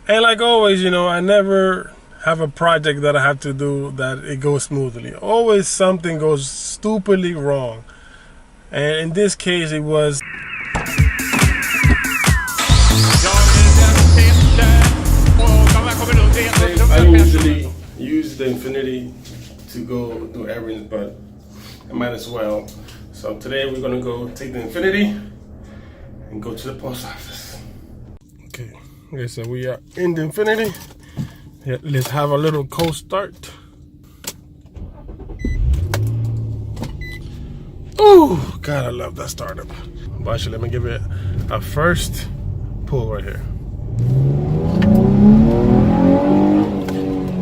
And like always, you know, I never have a project that I have to do that it goes smoothly. Always something goes stupidly wrong. And in this case, it was. I usually use the Infiniti to go do errands, but I might as well. So today we're gonna go take the Infiniti and go to the post office. Okay, so we are in the Infiniti. Yeah, let's have a little cold start. Oh, God, I love that startup. But actually, let me give it a first pull right here.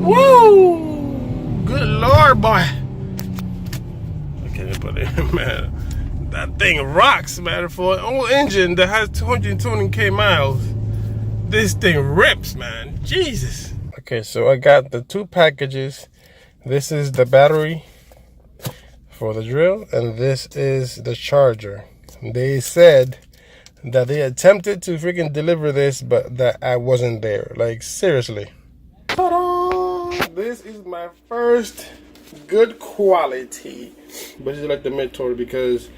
Woo! Good Lord, boy. Okay, but man, that thing rocks, man. For an old engine that has 220K miles, this thing rips, man. Jesus. Okay, so I got the two packages. This is the battery for the drill, and this is the charger. They said that they attempted to freaking deliver this, but that I wasn't there. Like, seriously. Ta-da! This is my first good quality, but it's like the mid-torque, because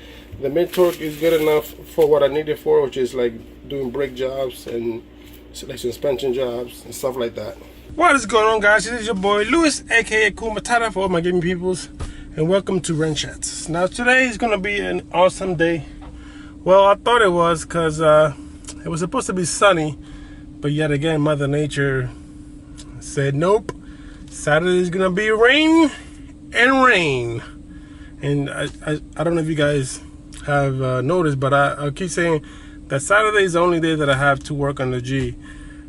the mid-torque is good enough for what I need it for, which is like doing brake jobs and like suspension jobs and stuff like that. What is going on, guys? This is your boy Luis, aka Cool Matata, for all my gaming peoples, and welcome to Wrenchettes. Now today is gonna be an awesome day. Well, I thought it was, because it was supposed to be sunny, but yet again Mother Nature said nope. Saturday is gonna be rain and rain. And I don't know if you guys have noticed, but I keep saying that Saturday is the only day that I have to work on the G,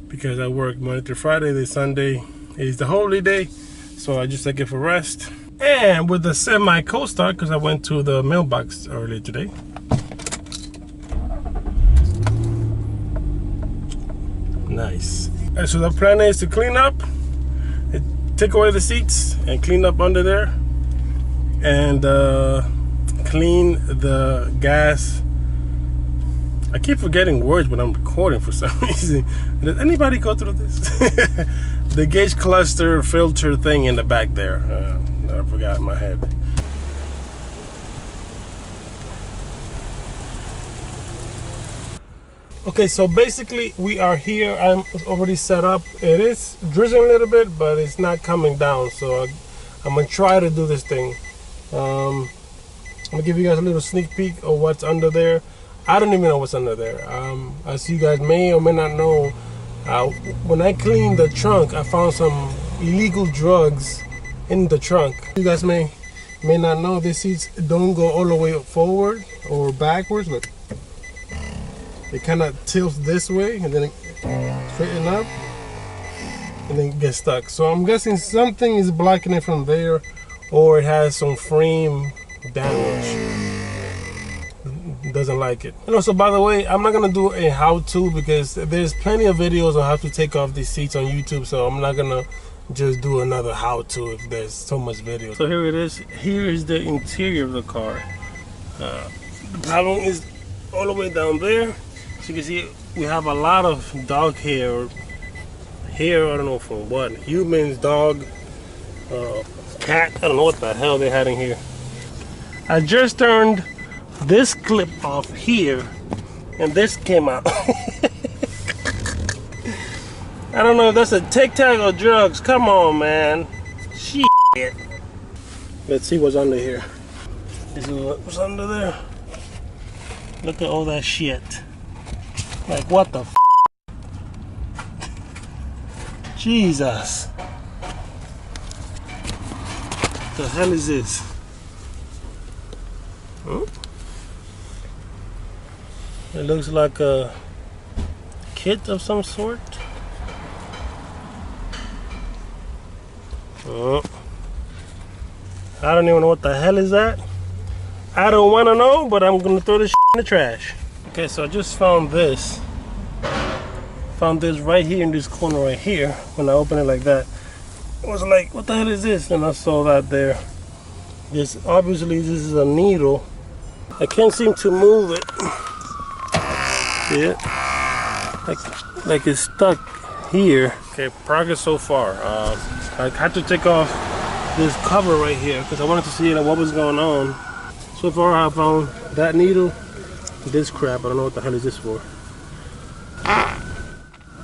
because I work Monday through Friday. This Sunday is the holy day, so I just take it for rest. And with the semi cold start, because I went to the mailbox earlier today. Nice. And so the plan is to clean up, take away the seats and clean up under there, and clean the gas. I keep forgetting words when I'm recording for some reason. Does anybody go through this? The gauge cluster filter thing in the back there. I forgot in my head. Okay, so basically we are here. I'm already set up. It is drizzling a little bit, but it's not coming down. So I'm gonna try to do this thing. I'm gonna give you guys a little sneak peek of what's under there. I don't even know what's under there. As you guys may or may not know, when I cleaned the trunk, I found some illegal drugs in the trunk. You guys may not know, these seats don't go all the way forward or backwards, but it kind of tilts this way and then it straighten up and then get stuck. So I'm guessing something is blocking it from there, or it has some frame damage. Doesn't like it. And also, by the way, I'm not gonna do a how-to, because there's plenty of videos on how to take off these seats on YouTube, so I'm not gonna just do another how-to if there's so much video. So here it is. Here is the interior of the car. The problem is all the way down there. So you can see we have a lot of dog hair. Hair, I don't know from what. Humans, dog, cat. I don't know what the hell they had in here. I just turned this clip off here, and this came out. I don't know if that's a Tic Tac or drugs. Come on, man. Shit. Let's see what's under here. This is what's under there. Look at all that shit. Like, what the f? Jesus. What the hell is this? Huh? It looks like a kit of some sort. Oh. I don't even know what the hell is that. I don't want to know, but I'm gonna throw this in the trash. Okay, so I just found this. Found this right here in this corner right here. When I opened it like that, it was like, what the hell is this? And I saw that there. This, obviously this is a needle. I can't seem to move it. Yeah, like it's stuck here. Okay, progress so far. I had to take off this cover right here because I wanted to see what was going on. So far I found that needle, this crap. I don't know what the hell is this for.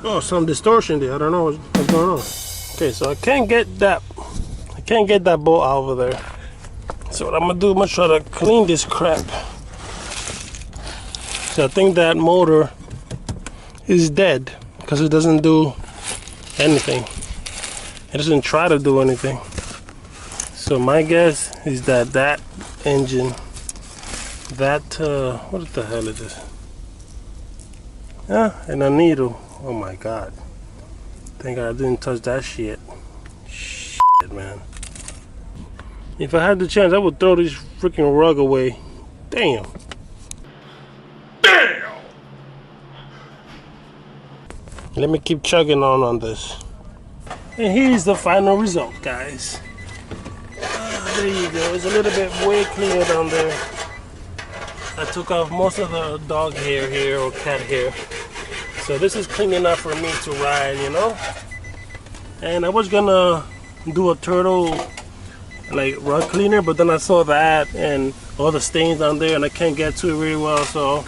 Oh, some distortion there. I don't know what's going on. Okay, so I can't get that bolt out over there. So what I'm gonna do, I'm gonna try to clean this crap. So I think that motor is dead because it doesn't do anything. It doesn't try to do anything. So my guess is that engine, what the hell is this? Yeah, and a needle. Oh my God. Thank God I didn't touch that shit. Shit, man. If I had the chance, I would throw this freaking rug away. Damn. Damn! Let me keep chugging on this. And here's the final result, guys. There you go. It's a little bit way cleaner down there. I took off most of the dog hair here, or cat hair. So this is clean enough for me to ride, you know? And I was gonna do a turtle like rug cleaner, but then I saw that and all the stains down there and I can't get to it really well, so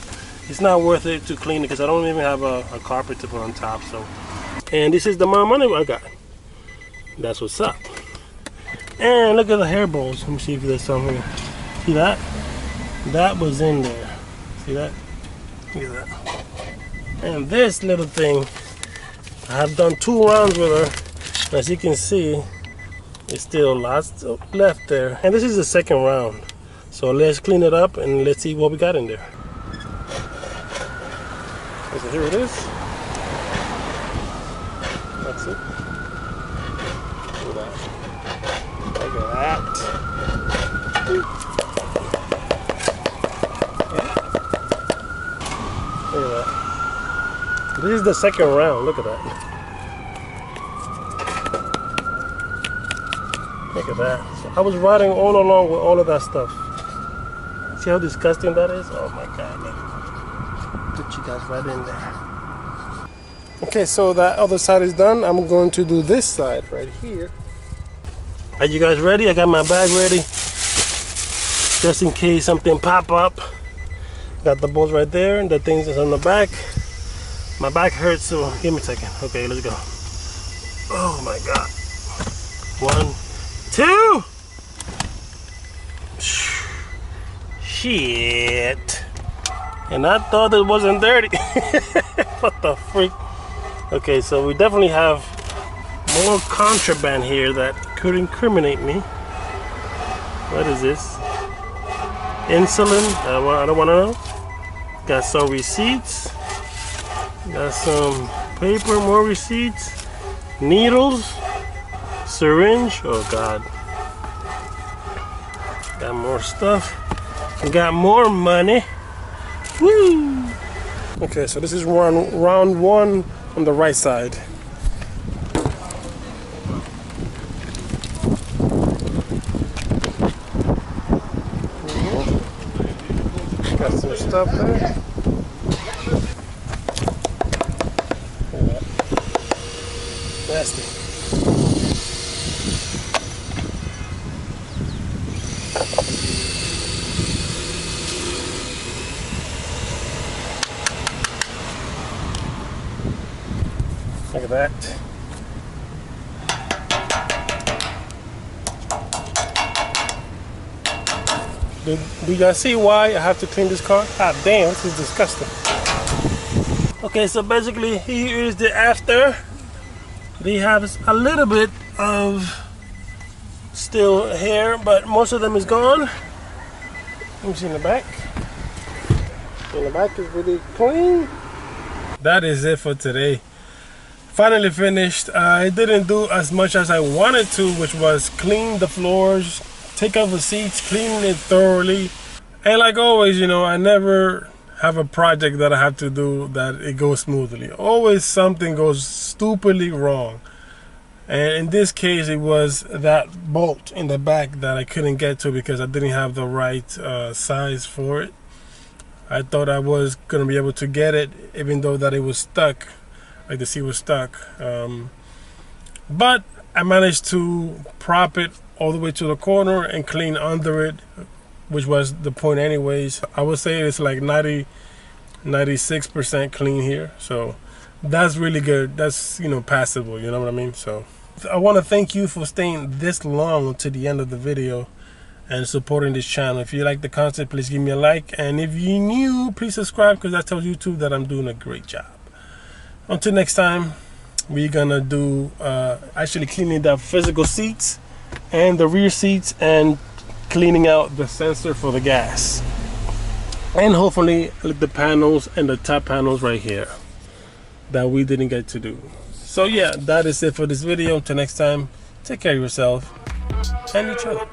it's not worth it to clean it because I don't even have a carpet to put on top. So, and this is the amount of money I got. That's what's up. And look at the hair balls. Let me see if there's some here. See that? That was in there. See that? Look at that. And this little thing, I have done 2 rounds with her. As you can see, it's still lots left there. And this is the second round. So let's clean it up and let's see what we got in there. So here it is. That's it. Look at that. Look at that. Look at that. This is the second round. Look at that. Look at that. So I was riding all along with all of that stuff. See how disgusting that is? Oh my God. Look. Put you guys right in there. Okay, so that other side is done. I'm going to do this side right here. Are you guys ready? I got my bag ready. Just in case something pop up. Got the bolts right there and the things that's on the back. My back hurts, so give me a second. Okay, let's go. Oh my God. 1, 2. Shit. And I thought it wasn't dirty. What the freak? Okay, so we definitely have more contraband here that could incriminate me. What is this? Insulin? I don't want to know. Got some receipts. Got some paper, more receipts. Needles. Syringe. Oh God. Got more stuff. Got more money. Woo! Okay, so this is round 1 on the right side. Got some stuff there. Nasty. Look at that. Do you guys see why I have to clean this car? Ah, damn, this is disgusting. Okay, so basically here is the after. They have a little bit of still hair, but most of them is gone. Let me see in the back. In the back is really clean. That is it for today. Finally finished. I didn't do as much as I wanted to, which was clean the floors, take off the seats, clean it thoroughly. And like always, you know, I never have a project that I have to do that it goes smoothly. Always something goes stupidly wrong. And in this case, it was that bolt in the back that I couldn't get to because I didn't have the right size for it. I thought I was going to be able to get it, even though that it was stuck like the seat was stuck. But I managed to prop it all the way to the corner and clean under it, which was the point anyways. I would say it's like 96% clean here, so that's really good. That's, you know, passable, you know what I mean? So I want to thank you for staying this long to the end of the video and supporting this channel. If you like the content, please give me a like, and if you're new, please subscribe, because that tells YouTube that I'm doing a great job. Until next time, we're gonna do actually cleaning the physical seats and the rear seats, and cleaning out the sensor for the gas, and hopefully the panels and the top panels right here that we didn't get to do. So yeah, that is it for this video. Until next time, take care of yourself and each other.